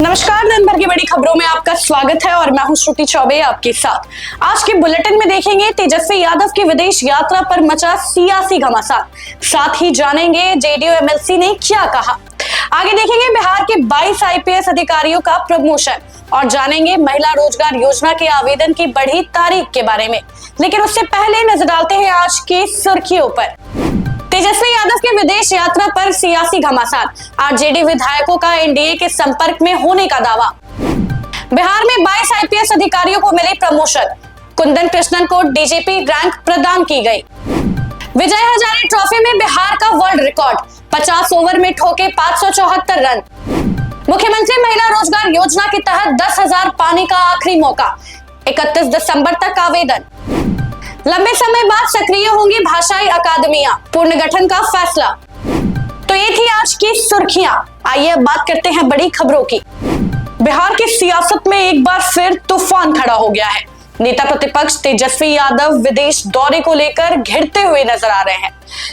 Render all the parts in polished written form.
नमस्कार, दिन भर की बड़ी खबरों में आपका स्वागत है और मैं हूं श्रुति चौबे आपके साथ। आज के बुलेटिन में देखेंगे तेजस्वी यादव की विदेश यात्रा पर मचा सियासी घमासान, साथ ही जानेंगे जेडीयू एमएलसी ने क्या कहा। आगे देखेंगे बिहार के 22 आईपीएस अधिकारियों का प्रमोशन और जानेंगे महिला रोजगार योजना के आवेदन की बढ़ी तारीख के बारे में। लेकिन उससे पहले नजर डालते हैं आज की सुर्खियों पर। तेजस्वी यादव के विदेश यात्रा पर सियासी घमासान, आरजेडी विधायकों का एनडीए के संपर्क में होने का दावा। बिहार में 22 आईपीएस अधिकारियों को मिले प्रमोशन, कुंदन कृष्णन को डीजीपी रैंक प्रदान की गई। विजय हजारे ट्रॉफी में बिहार का वर्ल्ड रिकॉर्ड, 50 ओवर में ठोके 574 रन। मुख्यमंत्री महिला रोजगार योजना के तहत 10,000 पाने का आखिरी मौका, 31 दिसंबर तक आवेदन। लंबे समय बाद सक्रिय होंगी भाषाई अकादमियां, पुनर्गठन का फैसला। तो ये थी आज की सुर्खियां। आइए अब बात करते हैं बड़ी खबरों की। बिहार की सियासत में एक बार फिर तूफान खड़ा हो गया है। नेता प्रतिपक्ष तेजस्वी यादव विदेश दौरे को लेकर घिरते हुए नजर आ रहे हैं।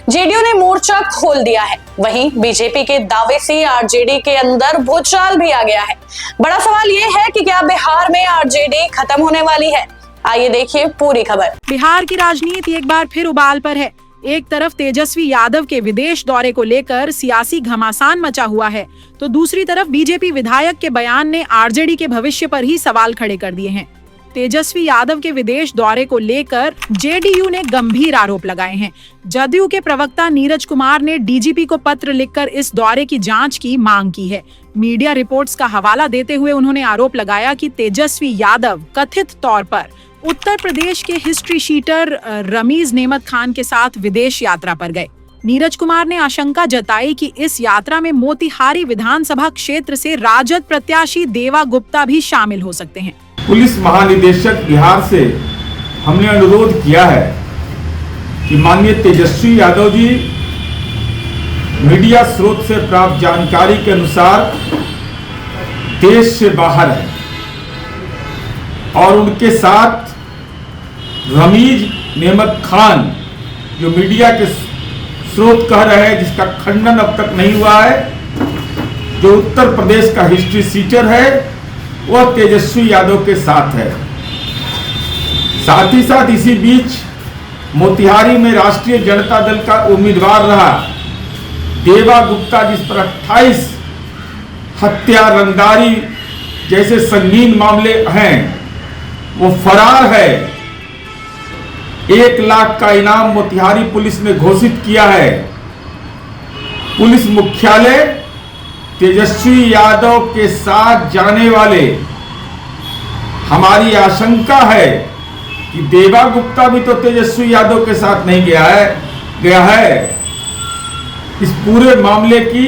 जेडीयू ने मोर्चा खोल दिया है, वहीं बीजेपी के दावे से आरजेडी के अंदर भूचाल भी आ गया है। बड़ा सवाल यह है कि क्या बिहार में आरजेडी खत्म होने वाली है? आइए देखिए पूरी खबर। बिहार की राजनीति एक बार फिर उबाल पर है। एक तरफ तेजस्वी यादव के विदेश दौरे को लेकर सियासी घमासान मचा हुआ है, तो दूसरी तरफ बीजेपी विधायक के बयान ने आरजेडी के भविष्य पर ही सवाल खड़े कर दिए हैं। तेजस्वी यादव के विदेश दौरे को लेकर जेडीयू ने गंभीर आरोप लगाए हैं। जदयू के प्रवक्ता नीरज कुमार ने डीजीपी को पत्र लिखकर इस दौरे की जांच की मांग की है। मीडिया रिपोर्ट्स का हवाला देते हुए उन्होंने आरोप लगाया कि तेजस्वी यादव कथित तौर पर उत्तर प्रदेश के हिस्ट्री शीटर रमीज नेमत खान के साथ विदेश यात्रा पर गए। नीरज कुमार ने आशंका जताई कि इस यात्रा में मोतिहारी विधानसभा क्षेत्र से राजद प्रत्याशी देवा गुप्ता भी शामिल हो सकते हैं। पुलिस महानिदेशक बिहार से हमने अनुरोध किया है कि माननीय तेजस्वी यादव जी मीडिया स्रोत से प्राप्त जानकारी के अनुसार देश से बाहर है और उनके साथ रमीज नेमत खान, जो मीडिया के स्रोत कह रहे हैं, जिसका खंडन अब तक नहीं हुआ है, जो उत्तर प्रदेश का हिस्ट्री सीटर है, वह तेजस्वी यादव के साथ है। साथ ही साथ इसी बीच मोतिहारी में राष्ट्रीय जनता दल का उम्मीदवार रहा देवा गुप्ता, जिस पर 28 हत्या, रंगदारी जैसे संगीन मामले हैं, वो फरार है। 1 लाख का इनाम मोतिहारी पुलिस ने घोषित किया है। पुलिस मुख्यालय तेजस्वी यादव के साथ जाने वाले, हमारी आशंका है कि देवा गुप्ता भी तो तेजस्वी यादव के साथ नहीं गया है। इस पूरे मामले की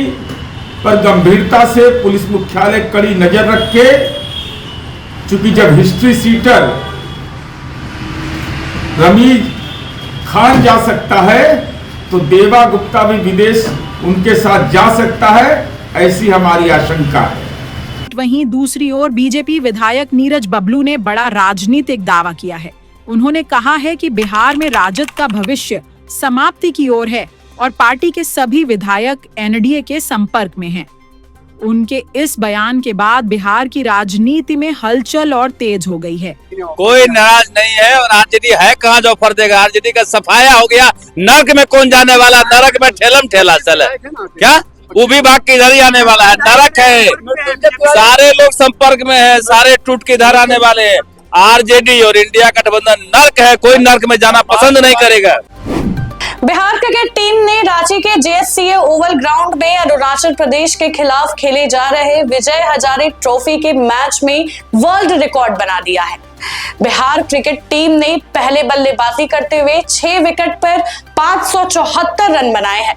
पर गंभीरता से पुलिस मुख्यालय कड़ी नजर रखे, चूंकि जब हिस्ट्री सीटर रमीज खान जा सकता है तो देवा गुप्ता भी विदेश उनके साथ जा सकता है, ऐसी हमारी आशंका है। वहीं दूसरी ओर बीजेपी विधायक नीरज बबलू ने बड़ा राजनीतिक दावा किया है। उन्होंने कहा है कि बिहार में राजद का भविष्य समाप्ति की ओर है और पार्टी के सभी विधायक एनडीए के संपर्क में हैं। उनके इस बयान के बाद बिहार की राजनीति में हलचल और तेज हो गई है। कोई नाराज नहीं है और आरजेडी है कहाँ जो ऑफर देगा। आरजेडी का सफाया हो गया। नरक में कौन जाने वाला? नरक में ठेलम ठेला चले क्या? वो भी भाग के इधर ही आने वाला है। नरक है, सारे लोग संपर्क में है, सारे टूट के इधर आने वाले हैं। आरजेडी और इंडिया गठबंधन नरक है, कोई नरक में जाना पसंद नहीं करेगा। बिहार क्रिकेट टीम ने रांची के जेएससीए ओवल ग्राउंड में अरुणाचल प्रदेश के खिलाफ खेले जा रहे विजय हजारे ट्रॉफी के मैच में वर्ल्ड रिकॉर्ड बना दिया है। बिहार क्रिकेट टीम ने पहले बल्लेबाजी करते हुए 6 विकेट पर 574 रन बनाए हैं।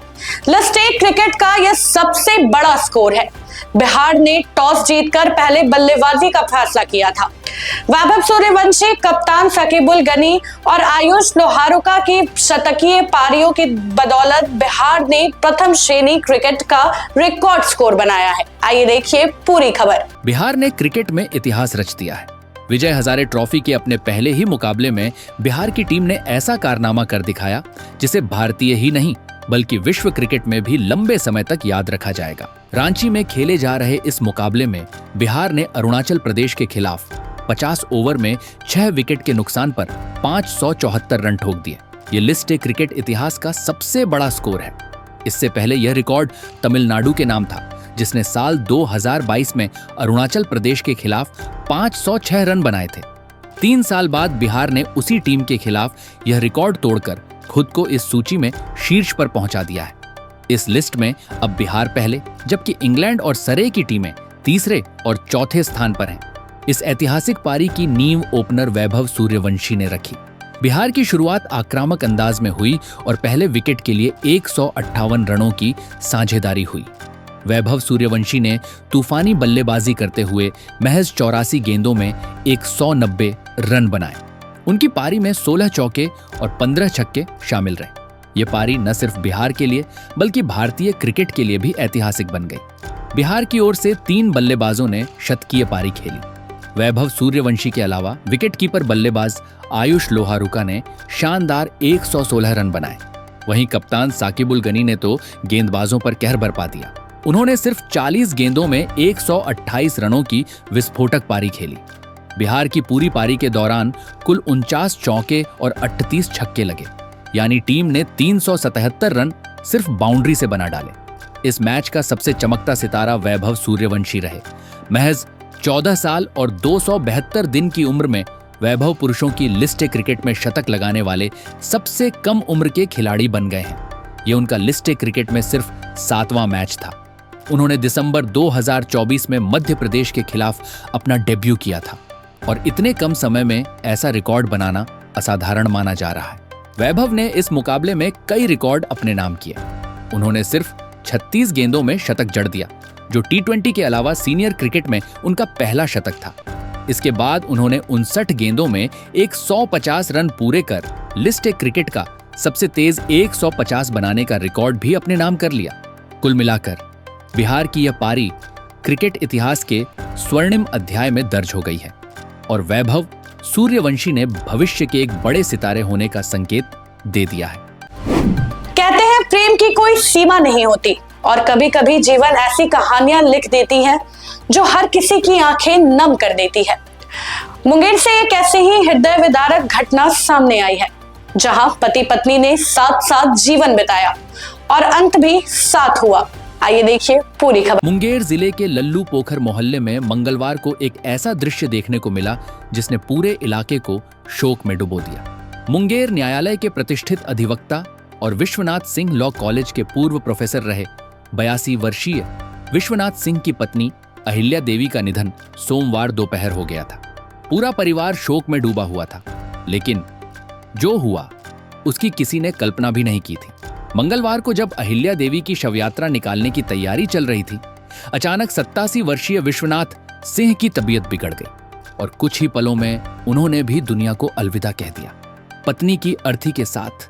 लिस्ट ए क्रिकेट का यह सबसे बड़ा स्कोर है। बिहार ने टॉस जीतकर पहले बल्लेबाजी का फैसला किया था। वैभव सूर्यवंशी, कप्तान शकीबुल गनी और आयुष लोहारुका की शतकीय पारियों की बदौलत बिहार ने प्रथम श्रेणी क्रिकेट का रिकॉर्ड स्कोर बनाया है। आइए देखिए पूरी खबर। बिहार ने क्रिकेट में इतिहास रच दिया है। विजय हजारे ट्रॉफी के अपने पहले ही मुकाबले में बिहार की टीम ने ऐसा कारनामा कर दिखाया जिसे भारतीय ही नहीं बल्कि विश्व क्रिकेट में भी लंबे समय तक याद रखा जाएगा। रांची में खेले जा रहे इस मुकाबले में बिहार ने अरुणाचल प्रदेश के खिलाफ 50 ओवर में 6 विकेट के नुकसान पर 574 रन ठोक दिए। ये लिस्ट ए क्रिकेट इतिहास का सबसे बड़ा स्कोर है। इससे पहले यह रिकॉर्ड तमिलनाडु के नाम था, जिसने साल 2022 में अरुणाचल प्रदेश के खिलाफ 506 रन बनाए थे। 3 साल बाद बिहार ने उसी टीम के खिलाफ यह रिकॉर्ड तोड़कर खुद को इस सूची में शीर्ष पर पहुंचा दिया है। इस लिस्ट में अब बिहार पहले, जबकि इंग्लैंड और सरे की टीमें तीसरे और चौथे स्थान पर हैं। इस ऐतिहासिक पारी की नींव ओपनर वैभव सूर्यवंशी ने रखी। बिहार की शुरुआत आक्रामक अंदाज में हुई और पहले विकेट के लिए 158 रनों की साझेदारी हुई। वैभव सूर्यवंशी ने तूफानी बल्लेबाजी करते हुए महज 84 गेंदों में 190 रन बनाए। उनकी पारी में 16 चौके और 15 छक्के शामिल रहे। ये पारी न सिर्फ बिहार के लिए बल्कि भारतीय क्रिकेट के लिए भी ऐतिहासिक बन गई। बिहार की ओर से 3 बल्लेबाजों ने शतकीय पारी खेली। वैभव सूर्यवंशी के अलावा विकेटकीपर बल्लेबाज आयुष लोहारुका ने शानदार 116 रन बनाए। वहीं कप्तान साकिबुल गनी ने तो गेंदबाजों पर कहर बरपा दिया। उन्होंने सिर्फ 40 गेंदों में 128 रनों की विस्फोटक पारी खेली। बिहार की पूरी पारी के दौरान कुल 49 चौके और 38 छक्के लगे, यानी टीम ने 377 रन सिर्फ बाउंड्री से बना डाले। इस मैच का सबसे चमकता सितारा वैभव सूर्यवंशी रहे। महज 14 साल और 272 दिन की उम्र में वैभव पुरुषों की लिस्ट ए क्रिकेट में शतक लगाने वाले सबसे कम उम्र के खिलाड़ी बन गए हैं। ये उनका लिस्ट ए क्रिकेट में सिर्फ 7वां मैच था। उन्होंने दिसंबर 2024 में मध्य प्रदेश के खिलाफ अपना डेब्यू किया था और इतने कम समय में ऐसा रिकॉर्ड बनाना असाधारण माना जा रहा है। वैभव ने इस मुकाबले में कई रिकॉर्ड अपने नाम किए। उन्होंने सिर्फ 36 गेंदों में शतक जड़ दिया, जो T20 के अलावा सीनियर क्रिकेट में उनका पहला शतक था। इसके बाद उन्होंने 59 गेंदों में 150 रन पूरे कर लिस्ट ए क्रिकेट का सबसे तेज 150 बनाने का रिकॉर्ड भी अपने नाम कर लिया। कुल मिलाकर बिहार की यह पारी क्रिकेट इतिहास के स्वर्णिम अध्याय में दर्ज हो गई है और वैभव सूर्यवंशी ने भविष्य के एक बड़े सितारे होने का संकेत दे दिया है। कहते हैं प्रेम की कोई सीमा नहीं होती और कभी कभी जीवन ऐसी कहानियां लिख देती है जो हर किसी की आंखें नम कर देती है। मुंगेर से एक ऐसी ही हृदय विदारक घटना सामने आई है, जहां पति पत्नी ने साथ साथ जीवन बिताया और अंत भी साथ हुआ। आइए देखिए पूरी खबर। मुंगेर जिले के लल्लू पोखर मोहल्ले में मंगलवार को एक ऐसा दृश्य देखने को मिला जिसने पूरे इलाके को शोक में डुबो दिया। मुंगेर न्यायालय के प्रतिष्ठित अधिवक्ता और विश्वनाथ सिंह लॉ कॉलेज के पूर्व प्रोफेसर रहे 82 वर्षीय विश्वनाथ सिंह की पत्नी अहिल्या देवी का निधन सोमवार दोपहर हो गया था। पूरा परिवार शोक में डूबा हुआ था, लेकिन जो हुआ उसकी किसी ने कल्पना भी नहीं की थी। मंगलवार को जब अहिल्या देवी की शवयात्रा निकालने की तैयारी चल रही थी, अचानक 87 वर्षीय विश्वनाथ सिंह की तबीयत बिगड़ गई और कुछ ही पलों में उन्होंने भी दुनिया को अलविदा कह दिया। पत्नी की अर्थी के साथ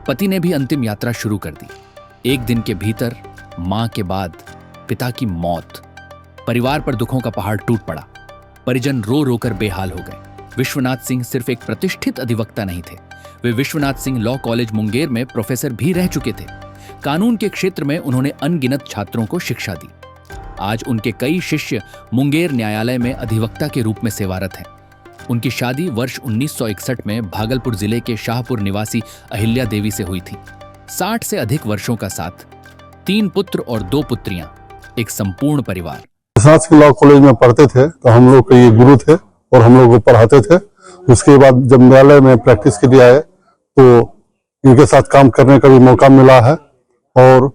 पति ने भी अंतिम यात्रा शुरू कर दी। एक दिन के भीतर मां के बाद पिता की मौत। परिवार पर दुखों का पहाड़ टूट पड़ा। परिजन रो रो कर बेहाल हो गए। विश्वनाथ सिंह सिर्फ एक प्रतिष्ठित अधिवक्ता नहीं थे, वे विश्वनाथ सिंह लॉ कॉलेज मुंगेर में प्रोफेसर भी रह चुके थे। कानून के क्षेत्र में उन्होंने अनगिनत छात्रों को शिक्षा दी। आज उनके कई शिष्य मुंगेर न्यायालय में अधिवक्ता के रूप में सेवारत हैं। उनकी शादी वर्ष 1961 में भागलपुर जिले के शाहपुर निवासी अहिल्या देवी से हुई थी। 60 से अधिक वर्षों का साथ, 3 पुत्र और 2 पुत्रियां, एक संपूर्ण परिवार। साथ के लॉ कॉलेज में पढ़ते थे तो हम लोग के ये गुरु थे और हम लोग को पढ़ाते थे। उसके बाद जब न्यायालय में प्रैक्टिस के लिए आए तो इनके साथ काम करने का भी मौका मिला है और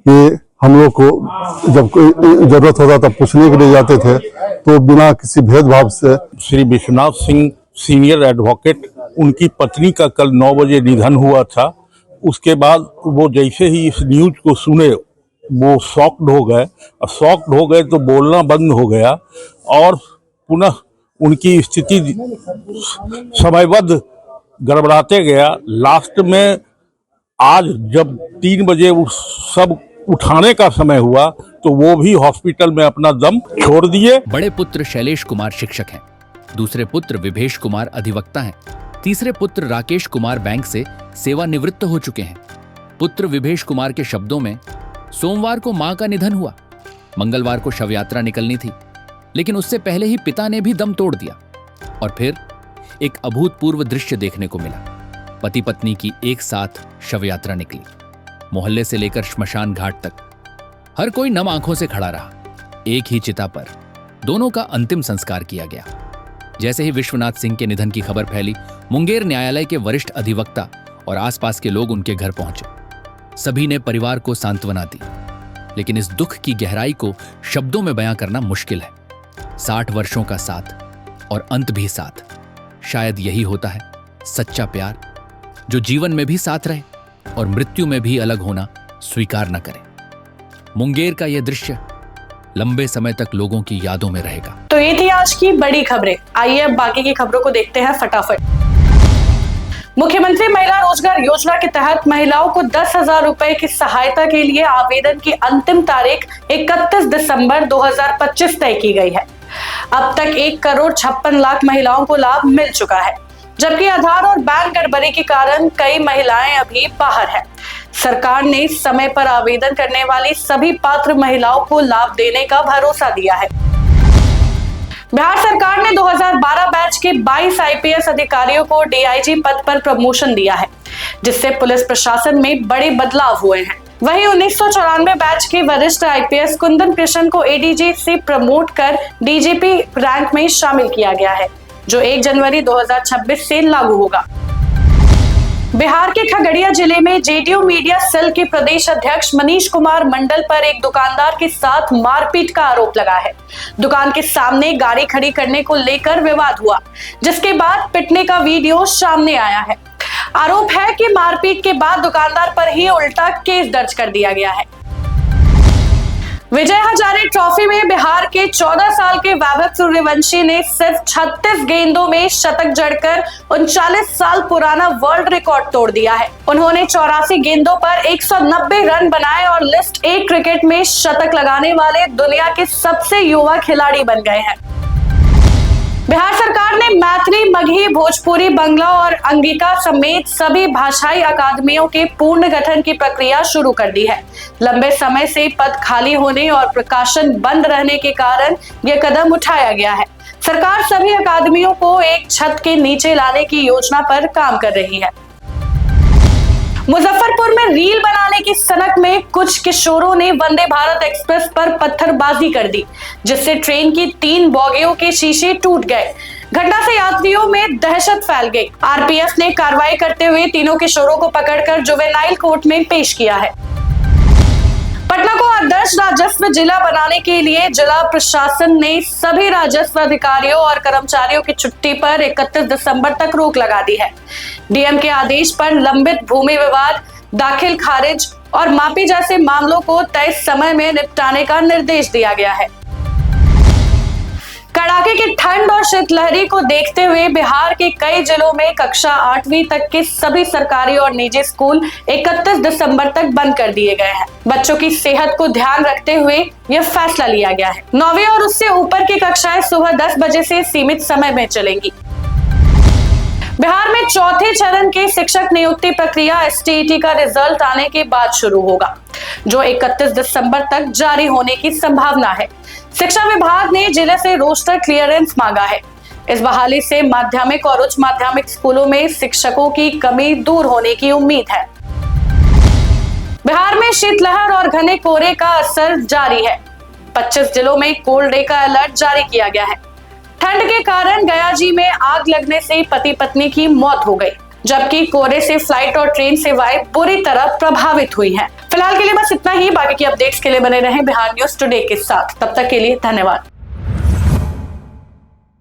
ये हम लोग को जब कोई जरूरत होता था पूछने के लिए जाते थे तो बिना किसी भेदभाव से। श्री विश्वनाथ सिंह सीनियर एडवोकेट, उनकी पत्नी का कल 9 बजे निधन हुआ था। उसके बाद वो जैसे ही इस न्यूज को सुने वो शॉक्ड हो गए और शॉक्ड हो गए तो बोलना बंद हो गया और पुनः उनकी स्थिति समयबद्ध गड़बड़ाते गया। लास्ट में आज जब 3 बजे सब उठाने का समय हुआ तो वो भी हॉस्पिटल में अपना दम छोड़ दिए। बड़े पुत्र शैलेश कुमार शिक्षक हैं, दूसरे पुत्र विभेश कुमार अधिवक्ता हैं, तीसरे पुत्र राकेश कुमार बैंक से सेवानिवृत्त हो चुके हैं। पुत्र विभेश कुमार के शब्दों में सोमवार को मां का निधन हुआ, मंगलवार को शव यात्रा निकलनी थी, लेकिन उससे पहले ही पिता ने भी दम तोड़ दिया। और फिर एक अभूतपूर्व दृश्य देखने को मिला। पति पत्नी की एक साथ शव यात्रा निकली। मोहल्ले से लेकर श्मशान घाट तक हर कोई नम आंखों से खड़ा रहा। एक ही चिता पर दोनों का अंतिम संस्कार किया गया। जैसे ही विश्वनाथ सिंह के निधन की खबर फैली, मुंगेर न्यायालय के वरिष्ठ अधिवक्ता और आसपास के लोग उनके घर पहुंचे। सभी ने परिवार को सांत्वना दी, लेकिन इस दुख की गहराई को शब्दों में बयां करना मुश्किल है। 60 वर्षों का साथ और अंत भी साथ, शायद यही होता है सच्चा प्यार, जो जीवन में भी साथ रहे और मृत्यु में भी अलग होना स्वीकार न करे। मुंगेर का यह दृश्य लंबे समय तक लोगों की यादों में रहेगा। तो ये थी आज की बड़ी खबरें। आइए अब बाकी की खबरों को देखते हैं फटाफट। मुख्यमंत्री महिला रोजगार योजना के तहत महिलाओं को 10,000 रुपए की सहायता के लिए आवेदन की अंतिम तारीख 31 दिसंबर 2025 तय की गई है। अब तक 1,56,00,000 महिलाओं को लाभ मिल चुका है, जबकि आधार और बैंक गड़बड़ी के कारण कई महिलाएं अभी बाहर हैं। सरकार ने समय पर आवेदन करने वाली सभी पात्र महिलाओं को लाभ देने का भरोसा दिया है। बिहार सरकार ने 2012 बैच के 22 आईपीएस अधिकारियों को डीआईजी पद पर प्रमोशन दिया है, जिससे पुलिस प्रशासन में बड़े बदलाव हुए हैं। वहीं 1994 बैच के वरिष्ठ आईपीएस कुंदन कृष्ण को एडीजी से प्रमोट कर डीजीपी रैंक में शामिल किया गया है, जो 1 जनवरी 2026 से लागू होगा। बिहार के खगड़िया जिले में जेडीयू मीडिया सेल के प्रदेश अध्यक्ष मनीष कुमार मंडल पर एक दुकानदार के साथ मारपीट का आरोप लगा है। दुकान के सामने गाड़ी खड़ी करने को लेकर विवाद हुआ, जिसके बाद पिटने का वीडियो सामने आया है। आरोप है कि मारपीट के बाद दुकानदार पर ही उल्टा केस दर्ज कर दिया गया है। विजय हजारे ट्रॉफी में बिहार के 14 साल के वैभव सूर्यवंशी ने सिर्फ 36 गेंदों में शतक जड़कर 39 साल पुराना वर्ल्ड रिकॉर्ड तोड़ दिया है। उन्होंने 84 गेंदों पर 190 रन बनाए और लिस्ट ए क्रिकेट में शतक लगाने वाले दुनिया के सबसे युवा खिलाड़ी बन गए हैं। बिहार सरकार ने मैथिली, मगही, भोजपुरी, बंगला और अंगिका समेत सभी भाषाई अकादमियों के पूर्ण गठन की प्रक्रिया शुरू कर दी है। लंबे समय से पद खाली होने और प्रकाशन बंद रहने के कारण यह कदम उठाया गया है। सरकार सभी अकादमियों को एक छत के नीचे लाने की योजना पर काम कर रही है। मुजफ्फरपुर में रील बनाने की सनक में कुछ किशोरों ने वंदे भारत एक्सप्रेस पर पत्थरबाजी कर दी, जिससे ट्रेन की 3 बोगियों के शीशे टूट गए। घटना से यात्रियों में दहशत फैल गई। आरपीएफ ने कार्रवाई करते हुए तीनों किशोरों को पकड़कर जुवेनाइल कोर्ट में पेश किया है। पटना को आदर्श राजस्व जिला बनाने के लिए जिला प्रशासन ने सभी राजस्व अधिकारियों और कर्मचारियों की छुट्टी पर 31 दिसंबर तक रोक लगा दी है। डीएम के आदेश पर लंबित भूमि विवाद, दाखिल खारिज और मापी जैसे मामलों को तय समय में निपटाने का निर्देश दिया गया है। कड़ाके की ठंड और शीतलहरी को देखते हुए बिहार के कई जिलों में कक्षा 8वीं तक के सभी सरकारी और निजी स्कूल 31 दिसंबर तक बंद कर दिए गए हैं। बच्चों की सेहत को ध्यान रखते हुए यह फैसला लिया गया है। 9वीं और उससे ऊपर की कक्षाएं सुबह 10 बजे से सीमित समय में चलेंगी। बिहार में चौथे चरण की शिक्षक नियुक्ति प्रक्रिया एसटीईटी का रिजल्ट आने के बाद शुरू होगा, जो 31 दिसंबर तक जारी होने की संभावना है। शिक्षा विभाग ने जिले से रोस्टर क्लियरेंस मांगा है। इस बहाली से माध्यमिक और उच्च माध्यमिक स्कूलों में शिक्षकों की कमी दूर होने की उम्मीद है। बिहार में शीतलहर और घने कोहरे का असर जारी है। 25 जिलों में कोल्ड डे का अलर्ट जारी किया गया है। ठंड के कारण गयाजी में आग लगने से पति पत्नी की मौत हो गई, जबकि कोहरे से फ्लाइट और ट्रेन सेवाएं बुरी तरह प्रभावित हुई हैं। फिलहाल के लिए बस इतना ही। बाकी की अपडेट्स के लिए बने रहें बिहार न्यूज टुडे के साथ। तब तक के लिए धन्यवाद।